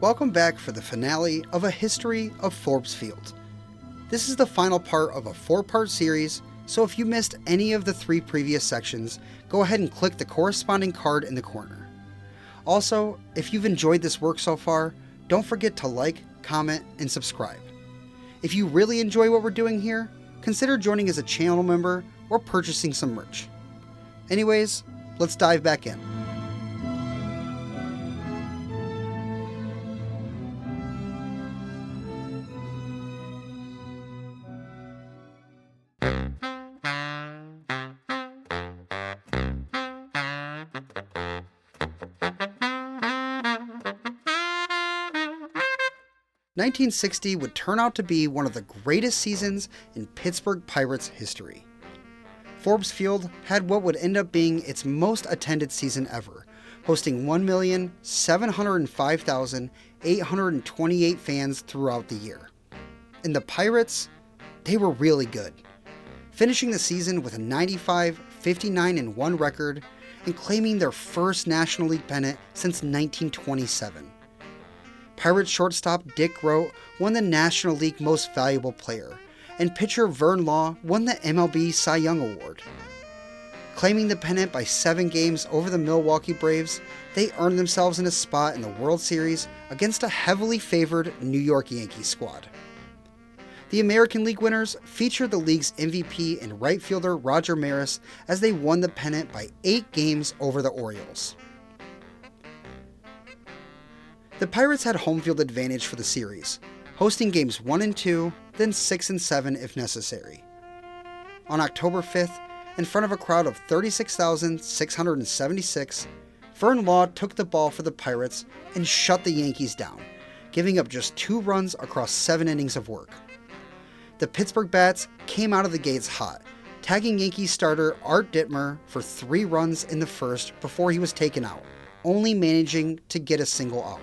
Welcome back for the finale of A History of Forbes Field. This is the final part of a 4-part series, so if you missed any of the 3 previous sections, go ahead and click the corresponding card in the corner. Also, if you've enjoyed this work so far, don't forget to like, comment, and subscribe. If you really enjoy what we're doing here, consider joining as a channel member or purchasing some merch. Anyways, let's dive back in. "1960 would turn out to be one of the greatest seasons in Pittsburgh Pirates history. Forbes Field had what would end up being its most attended season ever, hosting 1,705,828 fans throughout the year. And the Pirates, they were really good, finishing the season with a 95-59-1 record and claiming their first National League pennant since 1927. Pirates shortstop Dick Groat won the National League Most Valuable Player, and pitcher Vern Law won the MLB Cy Young Award. Claiming the pennant by 7 games over the Milwaukee Braves, they earned themselves in a spot in the World Series against a heavily favored New York Yankees squad. The American League winners featured the league's MVP and right fielder Roger Maris as they won the pennant by 8 games over the Orioles. The Pirates had home field advantage for the series, hosting games 1 and 2, then 6 and 7 if necessary. On October 5th, in front of a crowd of 36,676, Vern Law took the ball for the Pirates and shut the Yankees down, giving up just 2 runs across 7 innings of work. The Pittsburgh Bats came out of the gates hot, tagging Yankees starter Art Dittmer for 3 runs in the first before he was taken out, only managing to get a single out.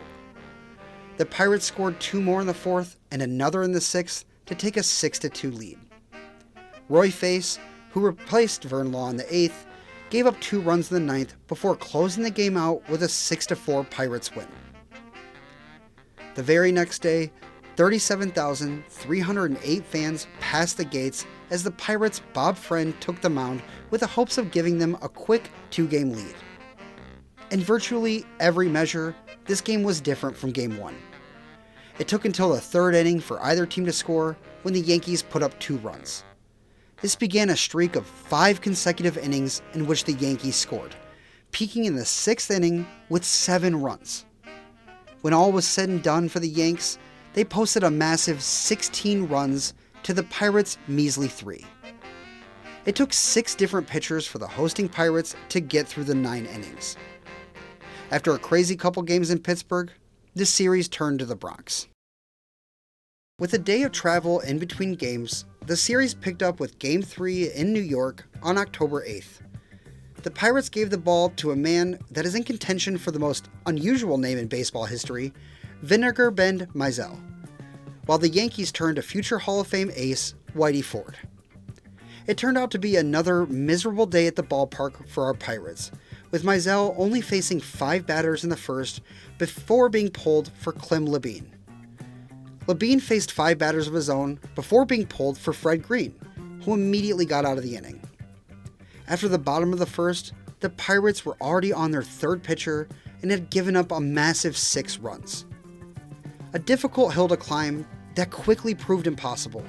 The Pirates scored 2 more in the 4th and another in the 6th to take a 6-2 lead. Roy Face, who replaced Vern Law in the 8th, gave up 2 runs in the 9th before closing the game out with a 6-4 Pirates win. The very next day, 37,308 fans passed the gates as the Pirates' Bob Friend took the mound with the hopes of giving them a quick 2-game lead. In virtually every measure, this game was different from Game 1. It took until the 3rd inning for either team to score when the Yankees put up 2 runs. This began a streak of 5 consecutive innings in which the Yankees scored, peaking in the 6th inning with 7 runs. When all was said and done for the Yanks, they posted a massive 16 runs to the Pirates' measly 3. It took 6 different pitchers for the hosting Pirates to get through the 9 innings. After a crazy couple games in Pittsburgh, the series turned to the Bronx. With a day of travel in between games, the series picked up with Game 3 in New York on October 8th. The Pirates gave the ball to a man that is in contention for the most unusual name in baseball history, Vinegar Bend Mizell, while the Yankees turned to future Hall of Fame ace Whitey Ford. It turned out to be another miserable day at the ballpark for our Pirates, with Mizell only facing 5 batters in the first before being pulled for Clem Labine. Labine faced 5 batters of his own before being pulled for Fred Green, who immediately got out of the inning. After the bottom of the first, the Pirates were already on their 3rd pitcher and had given up a massive 6 runs. A difficult hill to climb that quickly proved impossible,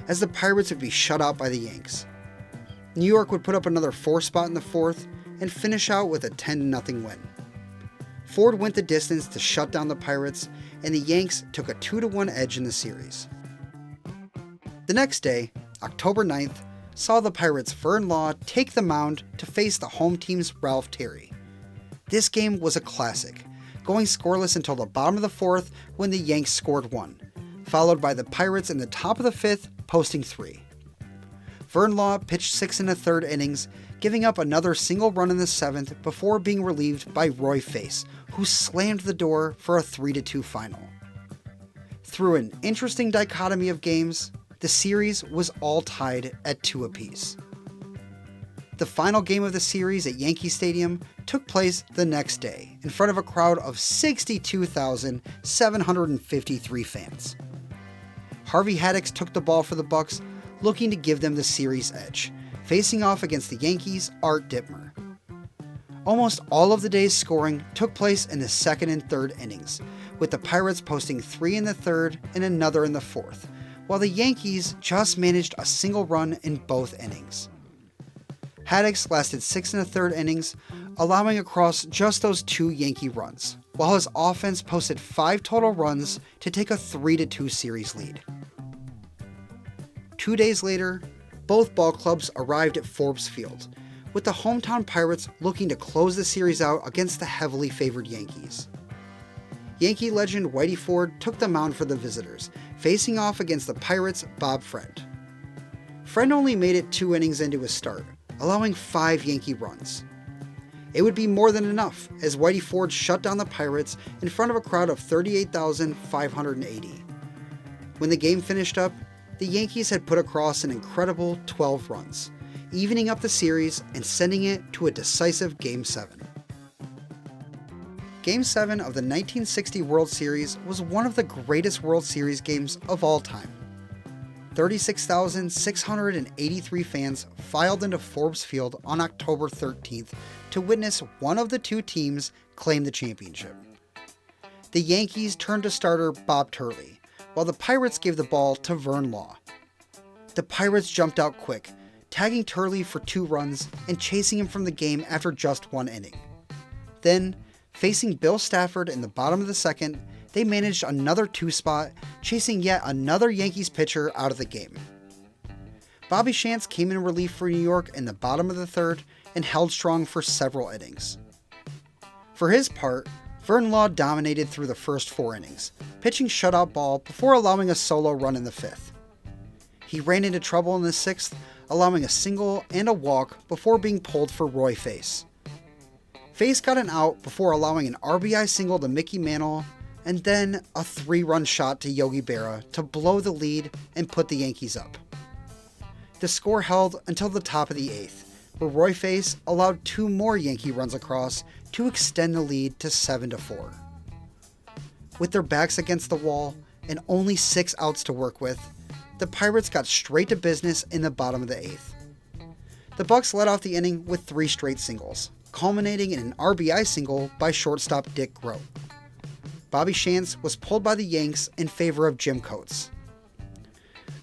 as the Pirates would be shut out by the Yanks. New York would put up another 4 spot in the 4th and finish out with a 10-0 win. Ford went the distance to shut down the Pirates, and the Yanks took a 2-1 edge in the series. The next day, October 9th, saw the Pirates' Vern Law take the mound to face the home team's Ralph Terry. This game was a classic, going scoreless until the bottom of the 4th when the Yanks scored 1, followed by the Pirates in the top of the 5th posting 3. Vern Law pitched 6 1/3 innings, giving up another single run in the 7th before being relieved by Roy Face, who slammed the door for a 3-2 final. Through an interesting dichotomy of games, the series was all tied at 2 apiece. The final game of the series at Yankee Stadium took place the next day in front of a crowd of 62,753 fans. Harvey Haddix took the ball for the Bucks, looking to give them the series edge, facing off against the Yankees' Art Dittmer. Almost all of the day's scoring took place in the second and third innings, with the Pirates posting 3 in the third and another in the fourth, while the Yankees just managed a single run in both innings. Haddix lasted 6 in the third innings, allowing across just those 2 Yankee runs, while his offense posted 5 total runs to take a 3-2 series lead. 2 days later, both ball clubs arrived at Forbes Field, with the hometown Pirates looking to close the series out against the heavily favored Yankees. Yankee legend Whitey Ford took the mound for the visitors, facing off against the Pirates' Bob Friend. Friend only made it 2 innings into his start, allowing 5 Yankee runs. It would be more than enough, as Whitey Ford shut down the Pirates in front of a crowd of 38,580. When the game finished up, the Yankees had put across an incredible 12 runs, evening up the series and sending it to a decisive Game 7. Game 7 of the 1960 World Series was one of the greatest World Series games of all time. 36,683 fans filed into Forbes Field on October 13th to witness one of the 2 teams claim the championship. The Yankees turned to starter Bob Turley, while the Pirates gave the ball to Vern Law. The Pirates jumped out quick, tagging Turley for 2 runs and chasing him from the game after just 1 inning. Then, facing Bill Stafford in the bottom of the second, they managed another 2 spot, chasing yet another Yankees pitcher out of the game. Bobby Shantz came in relief for New York in the bottom of the third and held strong for several innings. For his part, Vern Law dominated through the first 4 innings, pitching shutout ball before allowing a solo run in the 5th. He ran into trouble in the 6th, allowing a single and a walk before being pulled for Roy Face. Face got an out before allowing an RBI single to Mickey Mantle, and then a 3-run shot to Yogi Berra to blow the lead and put the Yankees up. The score held until the top of the 8th, where Roy Face allowed 2 more Yankee runs across to extend the lead to 7-4. With their backs against the wall and only 6 outs to work with, the Pirates got straight to business in the bottom of the 8th. The Bucks led off the inning with 3 straight singles, culminating in an RBI single by shortstop Dick Groat. Bobby Shantz was pulled by the Yanks in favor of Jim Coates.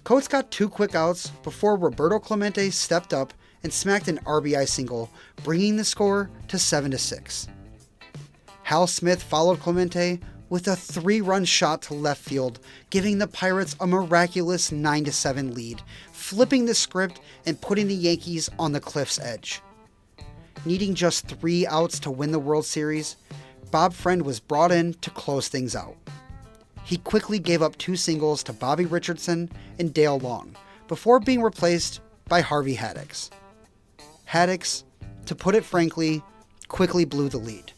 Coates got 2 quick outs before Roberto Clemente stepped up and smacked an RBI single, bringing the score to 7-6. Hal Smith followed Clemente with a 3-run shot to left field, giving the Pirates a miraculous 9-7 lead, flipping the script and putting the Yankees on the cliff's edge. Needing just 3 outs to win the World Series, Bob Friend was brought in to close things out. He quickly gave up 2 singles to Bobby Richardson and Dale Long, before being replaced by Harvey Haddix. Haddix, to put it frankly, quickly blew the lead.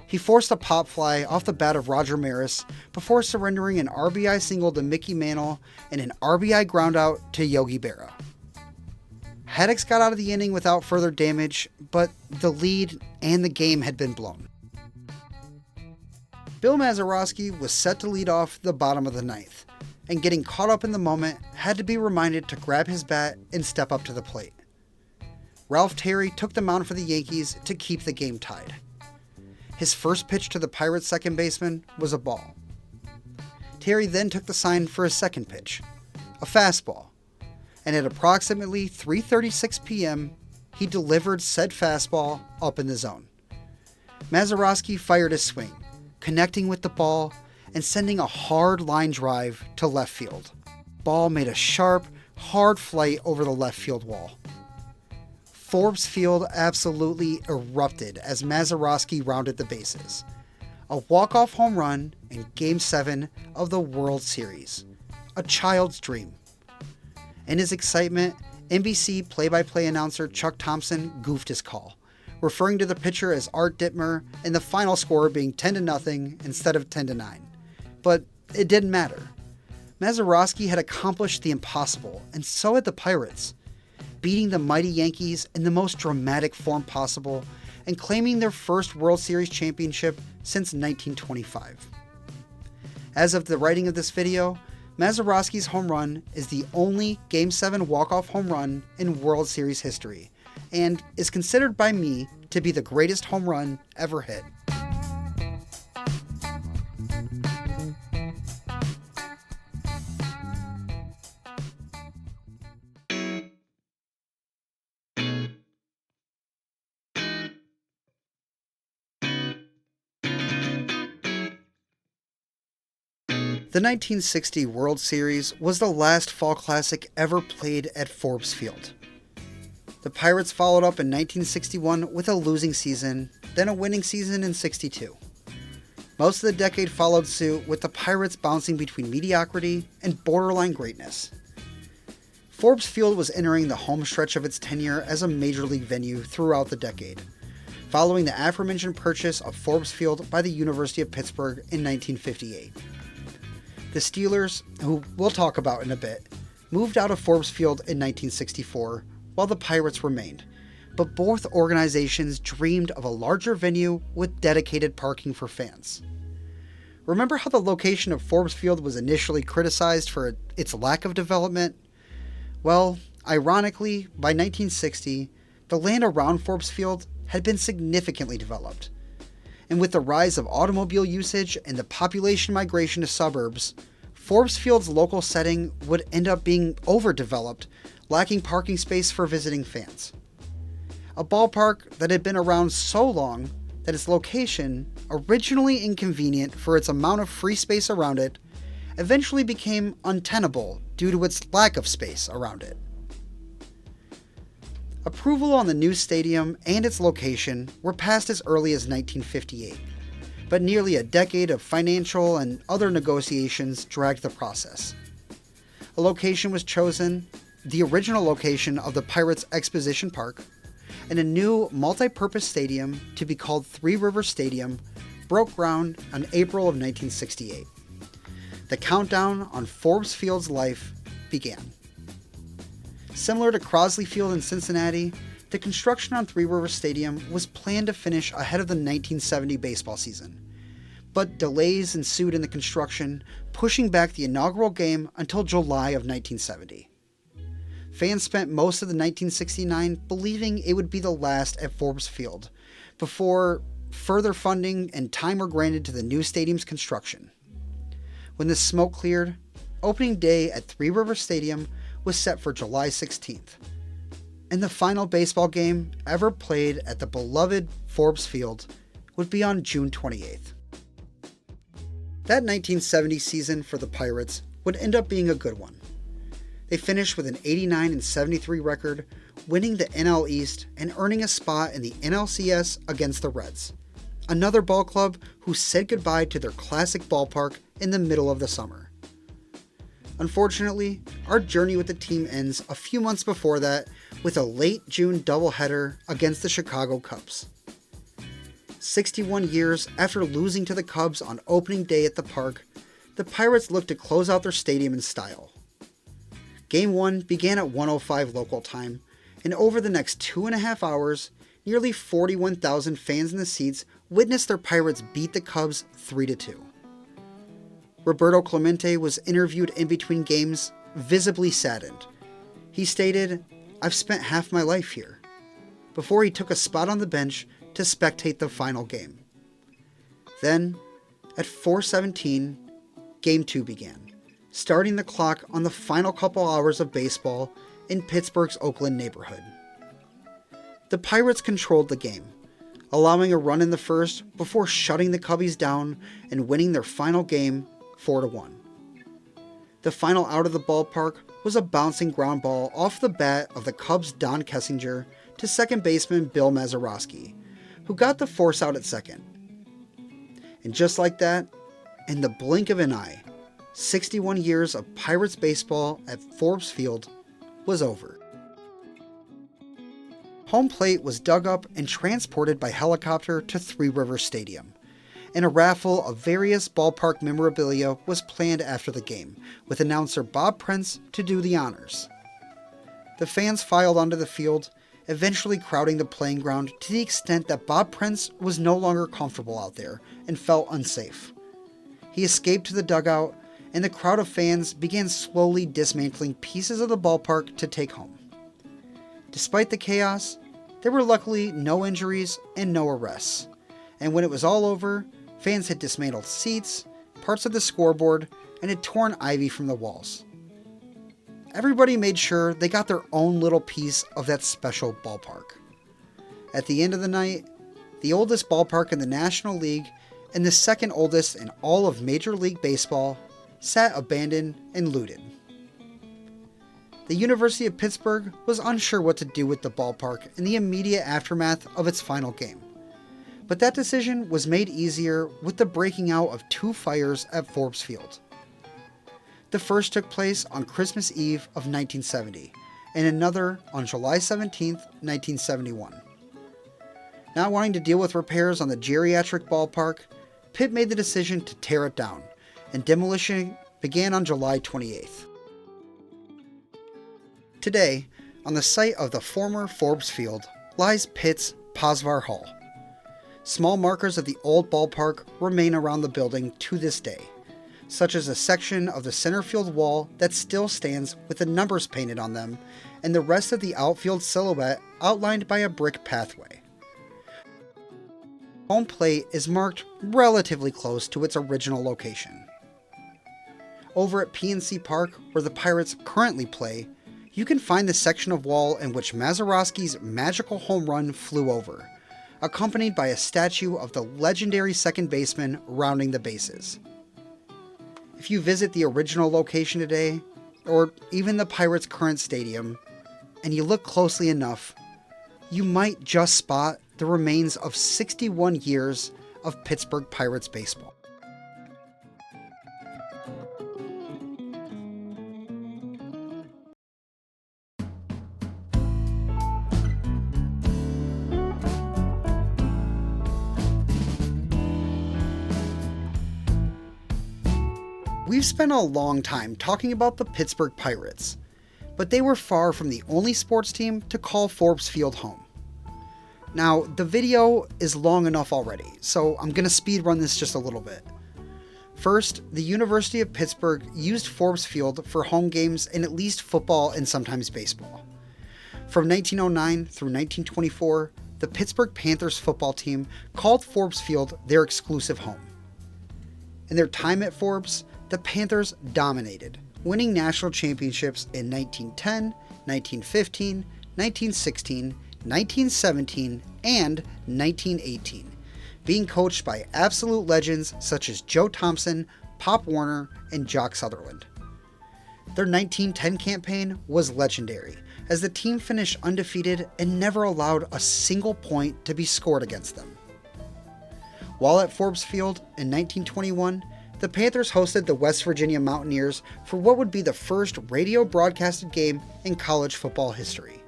He forced a pop fly off the bat of Roger Maris before surrendering an RBI single to Mickey Mantle and an RBI groundout to Yogi Berra. Haddix got out of the inning without further damage, but the lead and the game had been blown. Bill Mazeroski was set to lead off the bottom of the 9th, and getting caught up in the moment, had to be reminded to grab his bat and step up to the plate. Ralph Terry took the mound for the Yankees to keep the game tied. His first pitch to the Pirates' second baseman was a ball. Terry then took the sign for his second pitch, a fastball, and at approximately 3:36 p.m., he delivered said fastball up in the zone. Mazeroski fired his swing, connecting with the ball and sending a hard line drive to left field. Ball made a sharp, hard flight over the left field wall. Forbes Field absolutely erupted as Mazeroski rounded the bases. A walk-off home run in Game 7 of the World Series. A child's dream. In his excitement, NBC play-by-play announcer Chuck Thompson goofed his call, referring to the pitcher as Art Dittmer and the final score being 10-0 instead of 10-9. But it didn't matter. Mazeroski had accomplished the impossible, and so had the Pirates. beating the mighty Yankees in the most dramatic form possible and claiming their first World Series championship since 1925. As of the writing of this video, Mazeroski's home run is the only Game 7 walk-off home run in World Series history, and is considered by me to be the greatest home run ever hit. The 1960 World Series was the last fall classic ever played at Forbes Field. The Pirates followed up in 1961 with a losing season, then a winning season in '62. Most of the decade followed suit, with the Pirates bouncing between mediocrity and borderline greatness. Forbes Field was entering the home stretch of its tenure as a major league venue throughout the decade, following the aforementioned purchase of Forbes Field by the University of Pittsburgh in 1958. The Steelers, who we'll talk about in a bit, moved out of Forbes Field in 1964, while the Pirates remained, but both organizations dreamed of a larger venue with dedicated parking for fans. Remember how the location of Forbes Field was initially criticized for its lack of development? Well, ironically, by 1960, the land around Forbes Field had been significantly developed. And with the rise of automobile usage and the population migration to suburbs, Forbes Field's local setting would end up being overdeveloped, lacking parking space for visiting fans. A ballpark that had been around so long that its location, originally inconvenient for its amount of free space around it, eventually became untenable due to its lack of space around it. Approval on the new stadium and its location were passed as early as 1958, but nearly a decade of financial and other negotiations dragged the process. A location was chosen, the original location of the Pirates Exposition Park, and a new multi-purpose stadium to be called Three Rivers Stadium broke ground in April of 1968. The countdown on Forbes Field's life began. Similar to Crosley Field in Cincinnati, the construction on Three Rivers Stadium was planned to finish ahead of the 1970 baseball season, but delays ensued in the construction, pushing back the inaugural game until July of 1970. Fans spent most of the 1969 believing it would be the last at Forbes Field, before further funding and time were granted to the new stadium's construction. When the smoke cleared, opening day at Three Rivers Stadium was set for July 16th, and the final baseball game ever played at the beloved Forbes Field would be on June 28th. That 1970 season for the Pirates would end up being a good one. They finished with an 89-73 record, winning the NL East and earning a spot in the NLCS against the Reds, another ball club who said goodbye to their classic ballpark in the middle of the summer. Unfortunately, our journey with the team ends a few months before that with a late June doubleheader against the Chicago Cubs. 61 years after losing to the Cubs on opening day at the park, the Pirates looked to close out their stadium in style. Game 1 began at 1:05 local time, and over the next 2.5 hours, nearly 41,000 fans in the seats witnessed their Pirates beat the Cubs 3-2. Roberto Clemente was interviewed in between games, visibly saddened. He stated, "I've spent half my life here," before he took a spot on the bench to spectate the final game. Then, at 4:17, Game 2 began, starting the clock on the final couple hours of baseball in Pittsburgh's Oakland neighborhood. The Pirates controlled the game, allowing a run in the first before shutting the Cubbies down and winning their final game 4-1. The final out of the ballpark was a bouncing ground ball off the bat of the Cubs' Don Kessinger to second baseman Bill Mazeroski, who got the force out at second. And just like that, in the blink of an eye, 61 years of Pirates baseball at Forbes Field was over. Home plate was dug up and transported by helicopter to Three Rivers Stadium, and a raffle of various ballpark memorabilia was planned after the game, with announcer Bob Prince to do the honors. The fans filed onto the field, eventually crowding the playing ground to the extent that Bob Prince was no longer comfortable out there and felt unsafe. He escaped to the dugout, and the crowd of fans began slowly dismantling pieces of the ballpark to take home. Despite the chaos, there were luckily no injuries and no arrests, and when it was all over, fans had dismantled seats, parts of the scoreboard, and had torn ivy from the walls. Everybody made sure they got their own little piece of that special ballpark. At the end of the night, the oldest ballpark in the National League and the second oldest in all of Major League Baseball sat abandoned and looted. The University of Pittsburgh was unsure what to do with the ballpark in the immediate aftermath of its final game. But that decision was made easier with the breaking out of 2 fires at Forbes Field. The first took place on Christmas Eve of 1970, and another on July 17, 1971. Not wanting to deal with repairs on the geriatric ballpark, Pitt made the decision to tear it down, and demolition began on July 28th. Today, on the site of the former Forbes Field, lies Pitt's Posvar Hall. Small markers of the old ballpark remain around the building to this day, such as a section of the center field wall that still stands with the numbers painted on them, and the rest of the outfield silhouette outlined by a brick pathway. Home plate is marked relatively close to its original location. Over at PNC Park, where the Pirates currently play, you can find the section of wall in which Mazeroski's magical home run flew over, accompanied by a statue of the legendary second baseman rounding the bases. If you visit the original location today, or even the Pirates' current stadium, and you look closely enough, you might just spot the remains of 61 years of Pittsburgh Pirates baseball. We've spent a long time talking about the Pittsburgh Pirates, but they were far from the only sports team to call Forbes Field home. Now, the video is long enough already, so I'm going to speed run this just a little bit. First, the University of Pittsburgh used Forbes Field for home games in at least football and sometimes baseball. From 1909 through 1924, the Pittsburgh Panthers football team called Forbes Field their exclusive home. In their time at Forbes, the Panthers dominated, winning national championships in 1910, 1915, 1916, 1917, and 1918, being coached by absolute legends such as Joe Thompson, Pop Warner, and Jock Sutherland. Their 1910 campaign was legendary, as the team finished undefeated and never allowed a single point to be scored against them. While at Forbes Field in 1921, the Panthers hosted the West Virginia Mountaineers for what would be the first radio broadcasted game in college football history.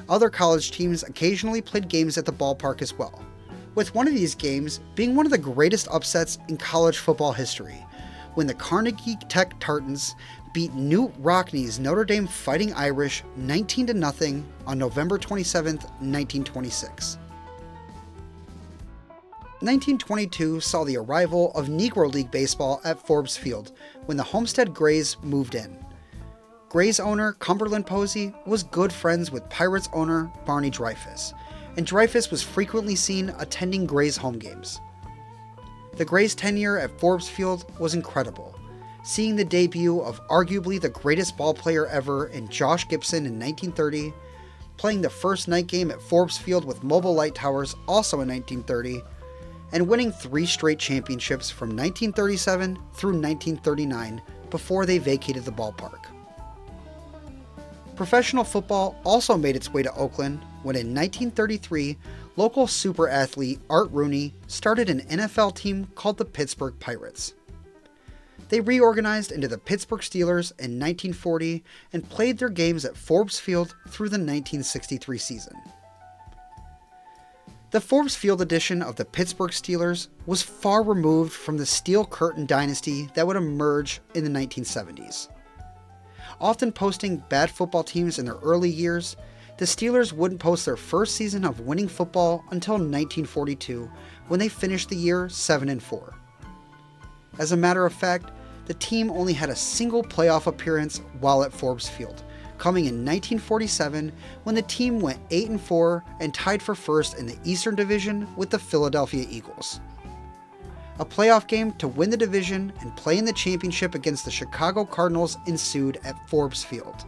Other college teams occasionally played games at the ballpark as well, with one of these games being one of the greatest upsets in college football history, when the Carnegie Tech Tartans beat Newt Rockney's Notre Dame Fighting Irish 19-0 on November 27, 1926. 1922 saw the arrival of Negro League baseball at Forbes Field when the Homestead Grays moved in. Grays owner Cumberland Posey was good friends with Pirates owner Barney Dreyfuss, and Dreyfuss was frequently seen attending Grays home games. The Grays' tenure at Forbes Field was incredible, seeing the debut of arguably the greatest ball player ever in Josh Gibson in 1930, playing the first night game at Forbes Field with mobile light towers also in 1930, and winning 3 straight championships from 1937 through 1939 before they vacated the ballpark. Professional football also made its way to Oakland when in 1933, local super athlete Art Rooney started an NFL team called the Pittsburgh Pirates. They reorganized into the Pittsburgh Steelers in 1940 and played their games at Forbes Field through the 1963 season. The Forbes Field edition of the Pittsburgh Steelers was far removed from the Steel Curtain dynasty that would emerge in the 1970s. often posting bad football teams in their early years, the Steelers wouldn't post their first season of winning football until 1942, when they finished the year 7-4. As a matter of fact, the team only had a single playoff appearance while at Forbes Field, coming in 1947 when the team went 8-4 and tied for first in the Eastern Division with the Philadelphia Eagles. A playoff game to win the division and play in the championship against the Chicago Cardinals ensued at Forbes Field.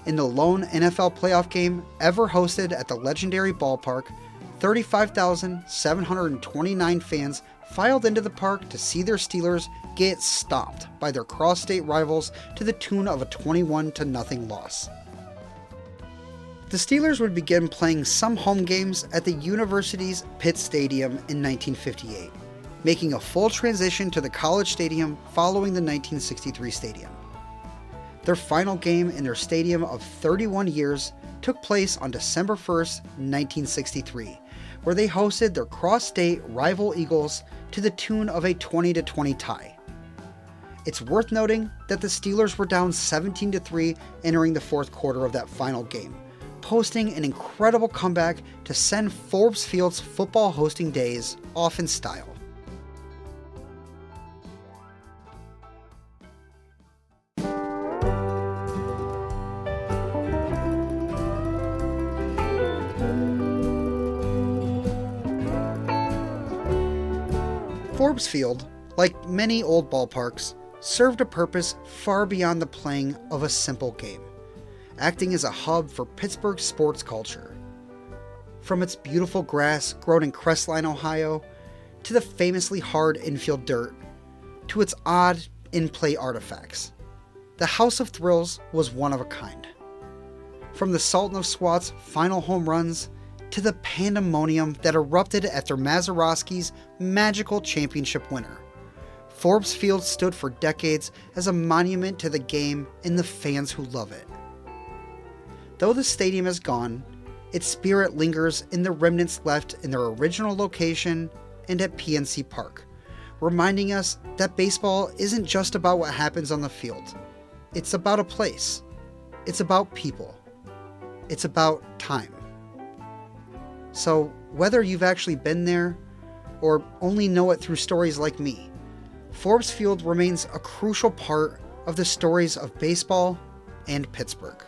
In the lone NFL playoff game ever hosted at the legendary ballpark, 35,729 fans filed into the park to see their Steelers get stomped by their cross-state rivals to the tune of a 21-0 loss. The Steelers would begin playing some home games at the university's Pitt Stadium in 1958, making a full transition to the college stadium following the 1963 stadium. Their final game in their stadium of 31 years took place on December 1st, 1963, where they hosted their cross-state rival Eagles to the tune of a 20-20 tie. It's worth noting that the Steelers were down 17-3 entering the fourth quarter of that final game, posting an incredible comeback to send Forbes Field's football hosting days off in style. Forbes Field, like many old ballparks, served a purpose far beyond the playing of a simple game, acting as a hub for Pittsburgh's sports culture. From its beautiful grass grown in Crestline, Ohio, to the famously hard infield dirt, to its odd in-play artifacts, the House of Thrills was one of a kind. From the Sultan of Swat's final home runs to the pandemonium that erupted after Mazeroski's magical championship winner, Forbes Field stood for decades as a monument to the game and the fans who love it. Though the stadium is gone, its spirit lingers in the remnants left in their original location and at PNC Park, reminding us that baseball isn't just about what happens on the field. It's about a place. It's about people. It's about time. So, whether you've actually been there, or only know it through stories like me, Forbes Field remains a crucial part of the stories of baseball and Pittsburgh.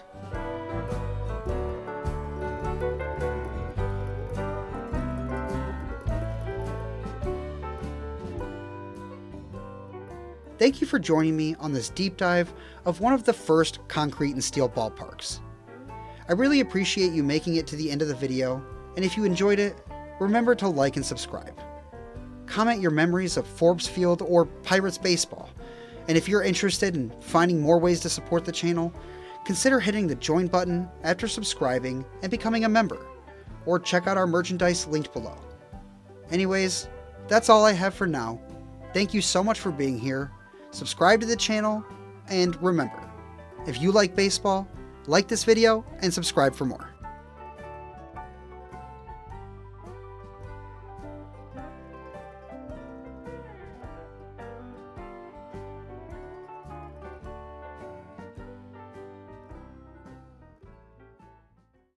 Thank you for joining me on this deep dive of one of the first concrete and steel ballparks. I really appreciate you making it to the end of the video, and if you enjoyed it, remember to like and subscribe. Comment your memories of Forbes Field or Pirates baseball, and if you're interested in finding more ways to support the channel, consider hitting the join button after subscribing and becoming a member, or check out our merchandise linked below. Anyways, that's all I have for now. Thank you so much for being here. Subscribe to the channel, and remember, if you like baseball, like this video and subscribe for more.